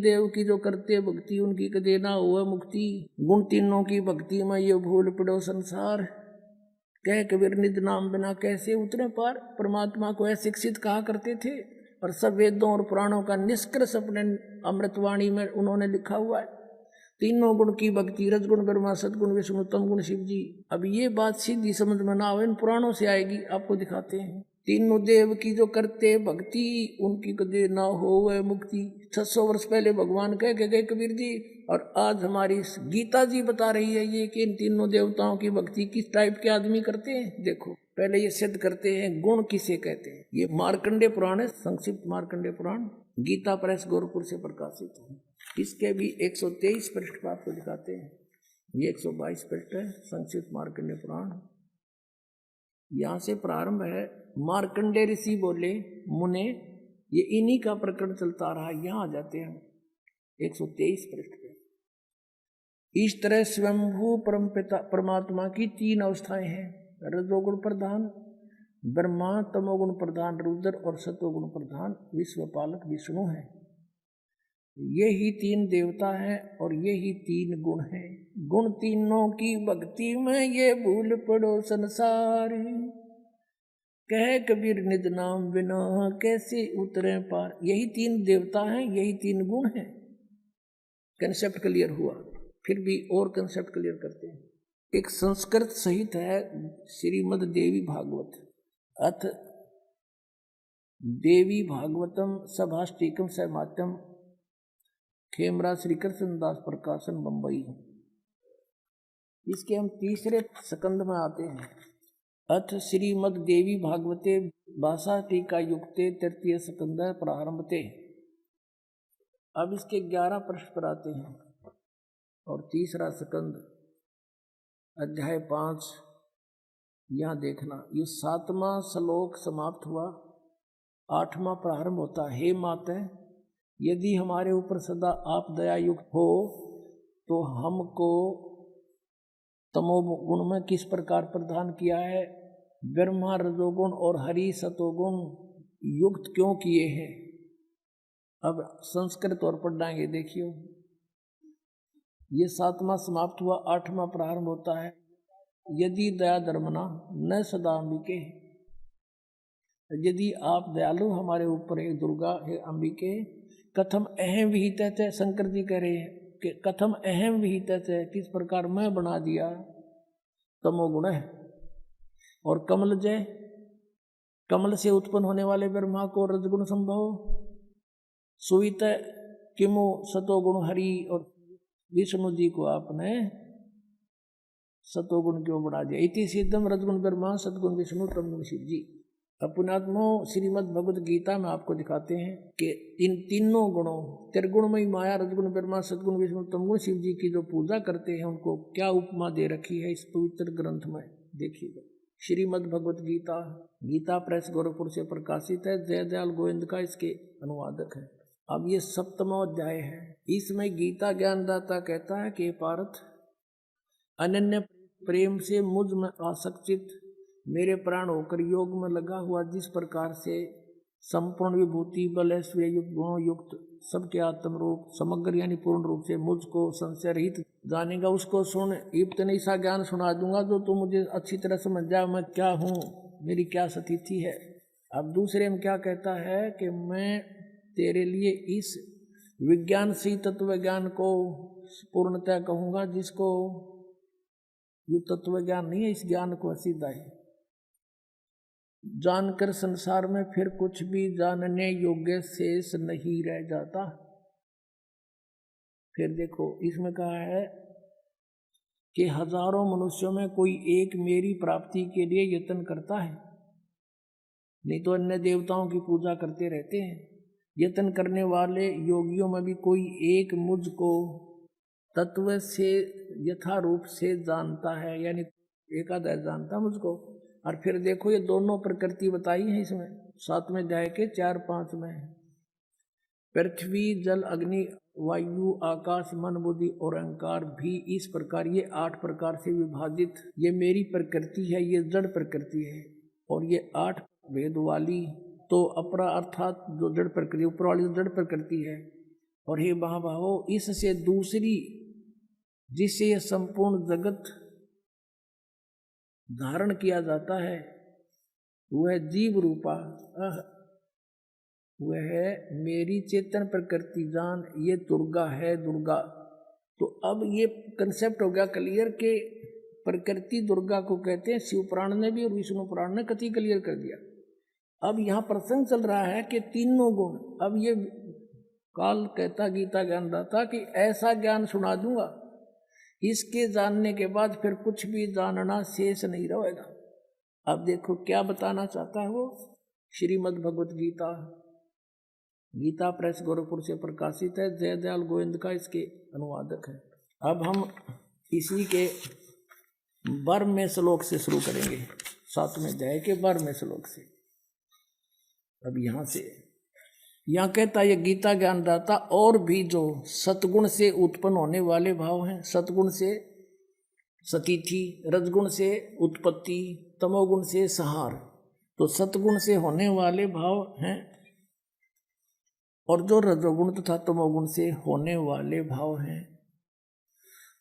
देव की जो करते भक्ति उनकी कदे ना हुआ मुक्ति। गुण तीनों की भक्ति में ये भूल पड़ो संसार। कह कबीर निज नाम बिना कैसे उतरे पार। परमात्मा को अशिक्षित कहा करते थे और सब वेदों और पुराणों का निष्कर्ष अपने अमृतवाणी में उन्होंने लिखा हुआ है। तीनों गुण की भक्ति, रजगुण ब्रह्मा, सदगुण विष्णु, तम गुण शिव जी। अब ये बात सीधी समझ में ना आवे, इन पुराणों से आएगी, आपको दिखाते हैं। तीनों देव की जो करते भक्ति उनकी कदे ना हो वह मुक्ति। 600 वर्ष पहले भगवान कह के गए कबीर जी, और आज हमारी गीता जी बता रही है ये कि इन तीनों देवताओं की भक्ति किस टाइप के आदमी करते हैं। देखो पहले ये सिद्ध करते हैं गुण किसे कहते हैं। ये मार्कंडेय पुराण है, संक्षिप्त मार्कंडेय पुराण, गीता प्रेस गोरखपुर से प्रकाशित है। इसके भी 123 पृष्ठ पर आपको दिखाते हैं। ये 122 पृष्ठ है संक्षिप्त मार्कंडेय पुराण। यहाँ से प्रारंभ है। मार्कंडेय ऋषि बोले मुने, ये इन्हीं का प्रकरण चलता रहा। यहाँ आ जाते हैं 123 पृष्ठ पे। इस तरह स्वयंभू परमपिता परमात्मा की 3 अवस्थाएं हैं। रजोगुण प्रधान ब्रह्मा, तमोगुण प्रधान रुद्र और सतोगुण प्रधान विश्वपालक विष्णु है। ये ही 3 देवता हैं और ये ही 3 गुण हैं। गुण तीनों की भक्ति में ये भूल पड़ो संसार। कह कबीर निज नाम बिना कैसे उतरे पार। यही 3 देवता हैं, यही 3 गुण हैं। कंसेप्ट क्लियर हुआ। फिर भी और कंसेप्ट क्लियर करते हैं। एक संस्कृत सहित है श्रीमद देवी भागवत, अथ देवी भागवतम सभाष्टिकम सहमात्यम, खेमरा श्री कृष्णदास प्रकाशन बंबई। इसके हम तीसरे स्कंद में आते हैं। अथ श्रीमद देवी भागवते भाषा टीका युक्ते तृतीय स्कंद प्रारंभते। अब इसके 11 पृष्ठ पर आते हैं और तीसरा स्कंद अध्याय 5। यहाँ देखना, ये 7वां श्लोक समाप्त हुआ, 8वां प्रारंभ होता। हे माते, यदि हमारे ऊपर सदा आप दया युक्त हो तो हमको तमोगुण में किस प्रकार प्रदान किया है, ब्रह्मा रजोगुण और हरि सतोगुण युक्त क्यों किए हैं। अब संस्कृत और पढ़ाएंगे। देखियो, ये 7वां समाप्त हुआ, 8वां प्रारंभ होता है। यदि दया धर्मना न सदा अंबिके, यदि आप दयालु हमारे ऊपर है दुर्गा है अंबिके, कथम अहम विहित है। शंकर जी कह रहे हैं कि कथम अहम विहित है, किस प्रकार मैं बना दिया तमोगुण है। और कमल जय, कमल से उत्पन्न होने वाले ब्रह्मा को रजगुण संभव, सुवित किमु सतोगुण हरि, और विष्णु जी को आपने सतोगुण क्यों बना दिया। इति सिद्धम रजगुण ब्रह्मा सतगुण विष्णु तमगुण शिव जी। अपनात्मो श्रीमद् भगवद गीता में आपको दिखाते हैं कि इन तीनों गुणों त्रिगुणमयी माया रजगुण ब्रह्मा सतगुण विष्णु तमगुण शिव जी की जो पूजा करते हैं उनको क्या उपमा दे रखी है इस पवित्र ग्रंथ में। देखिएगा, श्रीमद् भगवद गीता, गीता प्रेस गोरखपुर से प्रकाशित है। जयदयाल गोविंद का इसके अनुवादक है। अब ये 7वां अध्याय है। इसमें गीता ज्ञानदाता कहता है कि पार्थ, अनन्य प्रेम से मुझ में आसक्तित मेरे प्राण होकर योग में लगा हुआ, जिस प्रकार से संपूर्ण विभूति बल ऐश्वर्य युक्त गुणों युक्त सबके आत्म रूप समग्र यानी पूर्ण रूप से मुझको संशय रहित जानेगा, उसको सुन। इतने सा ज्ञान सुना दूंगा जो तू मुझे अच्छी तरह समझ जा, मैं क्या हूँ, मेरी क्या स्थिति है। अब दूसरे में क्या कहता है कि मैं तेरे लिए इस विज्ञान सी तत्व ज्ञान को पूर्णतः कहूँगा, जिसको ये तत्व ज्ञान नहीं है, इस ज्ञान को असीधा है जानकर संसार में फिर कुछ भी जानने योग्य शेष नहीं रह जाता। फिर देखो, इसमें कहा है कि हजारों मनुष्यों में कोई एक मेरी प्राप्ति के लिए यत्न करता है, नहीं तो अन्य देवताओं की पूजा करते रहते हैं। यत्न करने वाले योगियों में भी कोई एक मुझको तत्व से यथारूप से जानता है, यानी एकादश जानता मुझको। और फिर देखो, ये दोनों प्रकृति बताई है इसमें 7वें अध्याय के 4-5 में। पृथ्वी जल अग्नि वायु आकाश मन बुद्धि और अहंकार भी इस प्रकार, ये 8 प्रकार से विभाजित ये मेरी प्रकृति है, ये जड़ प्रकृति है। और ये 8 भेद वाली तो अपरा अर्थात जो जड़ प्रकृति ऊपर वाली जड़ प्रकृति है, और हे महाभावो, इससे दूसरी जिससे यह संपूर्ण जगत धारण किया जाता है वह जीव रूपा वह है मेरी चेतन प्रकृति जान, ये दुर्गा है दुर्गा। तो अब ये कंसेप्ट हो गया क्लियर के प्रकृति दुर्गा को कहते हैं। शिव पुराण ने भी और विष्णु पुराण ने कति क्लियर कर दिया। अब यहाँ प्रसंग चल रहा है कि तीनों गुण, अब ये काल कहता गीता ज्ञानदाता कि ऐसा ज्ञान सुना दूंगा, इसके जानने के बाद फिर कुछ भी जानना शेष नहीं रहेगा। अब देखो क्या बताना चाहता है वो। श्रीमद् भगवत गीता, गीता प्रेस गोरखपुर से प्रकाशित है, जयदयाल गोविंद का इसके अनुवादक है। अब हम इसी के 12वें श्लोक से शुरू करेंगे, 7वें अध्याय के 12वें श्लोक से। अब यहाँ कहता है ये गीता ज्ञानदाता, और भी जो सतगुण से उत्पन्न होने वाले भाव हैं, सतगुण से सतीथि, रजगुण से उत्पत्ति, तमोगुण से संहार, तो सतगुण से होने वाले भाव हैं, और जो रजोगुण तथा तमोगुण से होने वाले भाव हैं,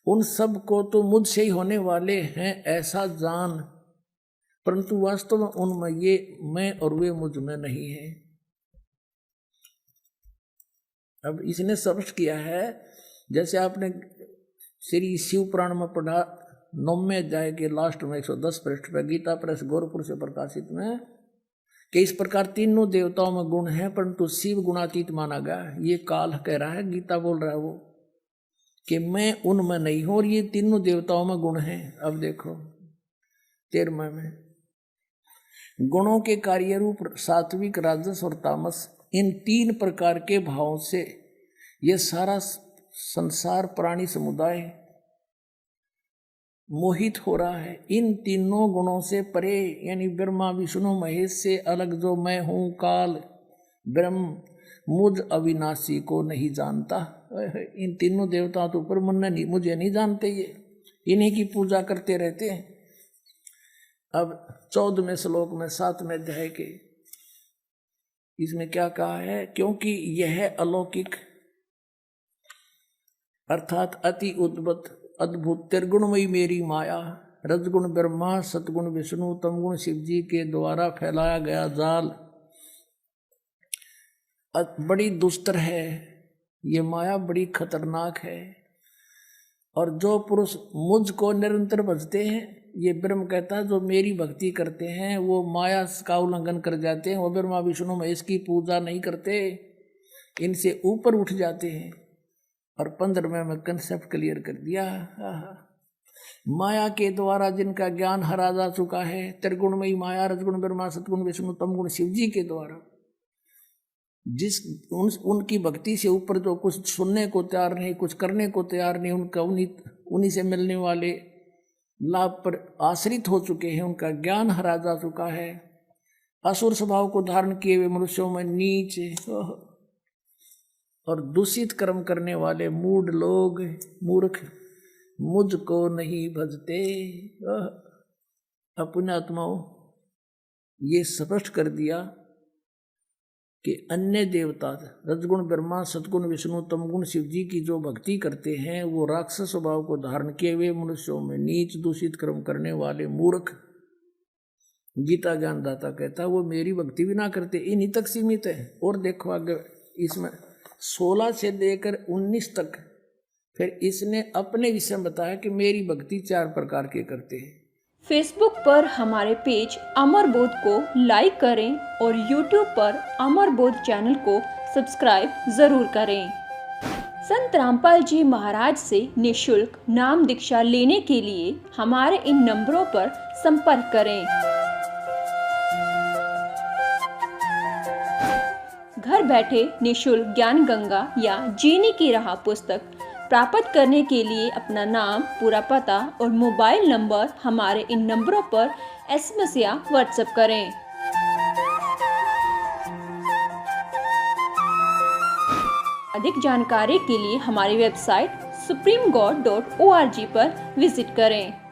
उन सब को तो मुझसे ही होने वाले हैं ऐसा जान, परंतु वास्तव में उनमें ये मैं और वे मुझ में नहीं है। अब इसने स्पष्ट किया है, जैसे आपने श्री शिव पुराण में पढ़ा 9वें अध्याय के लास्ट में 110 पृष्ठ पर, गीता प्रेस गोरखपुर से प्रकाशित में, कि इस प्रकार तीनों देवताओं में गुण है परंतु शिव गुणातीत माना गया। ये काल कह रहा है, गीता बोल रहा है वो, कि मैं उनमें नहीं हूं और ये तीनों देवताओं में गुण हैं। अब देखो 13वें में, गुणों के कार्य रूप सात्विक, राजस और तामस, इन 3 प्रकार के भावों से यह सारा संसार प्राणी समुदाय मोहित हो रहा है। इन तीनों गुणों से परे, यानी ब्रह्मा विष्णु महेश से अलग जो मैं हूं, काल ब्रह्म, मुझ अविनाशी को नहीं जानता। इन तीनों देवताओं तो ऊपर मुझे नहीं जानते, ये इन्हीं की पूजा करते रहते हैं। अब 14वें श्लोक में 7वें अध्याय के, इसमें क्या कहा है, क्योंकि यह अलौकिक अर्थात अति अद्भुत त्रिगुणमयी मेरी माया, रजगुण ब्रह्मा, सतगुण विष्णु, तमगुण शिव जी के द्वारा फैलाया गया जाल बड़ी दुस्तर है। ये माया बड़ी खतरनाक है, और जो पुरुष मुझको निरंतर भजते हैं, ये ब्रह्म कहता है, जो मेरी भक्ति करते हैं वो माया का उल्लंघन कर जाते हैं, वो ब्रह्मा विष्णु महेश की पूजा नहीं करते, इनसे ऊपर उठ जाते हैं। और 15वें में कंसेप्ट क्लियर कर दिया। माया के द्वारा जिनका ज्ञान हरा जा चुका है, त्रिगुणमयी माया, रजगुण ब्रह्मा, सतगुण विष्णु, तमगुण शिव जी के द्वारा, उनकी भक्ति से ऊपर जो कुछ सुनने को तैयार नहीं, कुछ करने को तैयार नहीं, उनका उन्हीं से मिलने वाले लाभ पर आश्रित हो चुके हैं, उनका ज्ञान हरा जा चुका है। असुर स्वभाव को धारण किए हुए मनुष्यों में नीच और दूषित कर्म करने वाले मूढ़ लोग, मूर्ख, मुझको नहीं भजते। अपने आत्माओं, ये स्पष्ट कर दिया कि अन्य देवता रजगुण ब्रह्मा, सतगुण विष्णु, तमगुण शिव जी की जो भक्ति करते हैं, वो राक्षस स्वभाव को धारण किए हुए मनुष्यों में नीच, दूषित कर्म करने वाले मूर्ख, गीता ज्ञानदाता कहता है वो मेरी भक्ति भी ना करते, इन्हीं तक सीमित है। और देखो आगे इसमें 16 से लेकर 19 तक फिर इसने अपने विषय में बताया कि मेरी भक्ति 4 प्रकार के करते हैं। फेसबुक पर हमारे पेज अमर बोध को लाइक करें और यूट्यूब पर अमर बोध चैनल को सब्सक्राइब जरूर करें। संत रामपाल जी महाराज से निःशुल्क नाम दीक्षा लेने के लिए हमारे इन नंबरों पर संपर्क करें। घर बैठे निःशुल्क ज्ञान गंगा या जीने की राह पुस्तक प्राप्त करने के लिए अपना नाम, पूरा पता और मोबाइल नंबर हमारे इन नंबरों पर SMS या व्हाट्सएप करें। अधिक जानकारी के लिए हमारी वेबसाइट supremegod.org पर विजिट करें।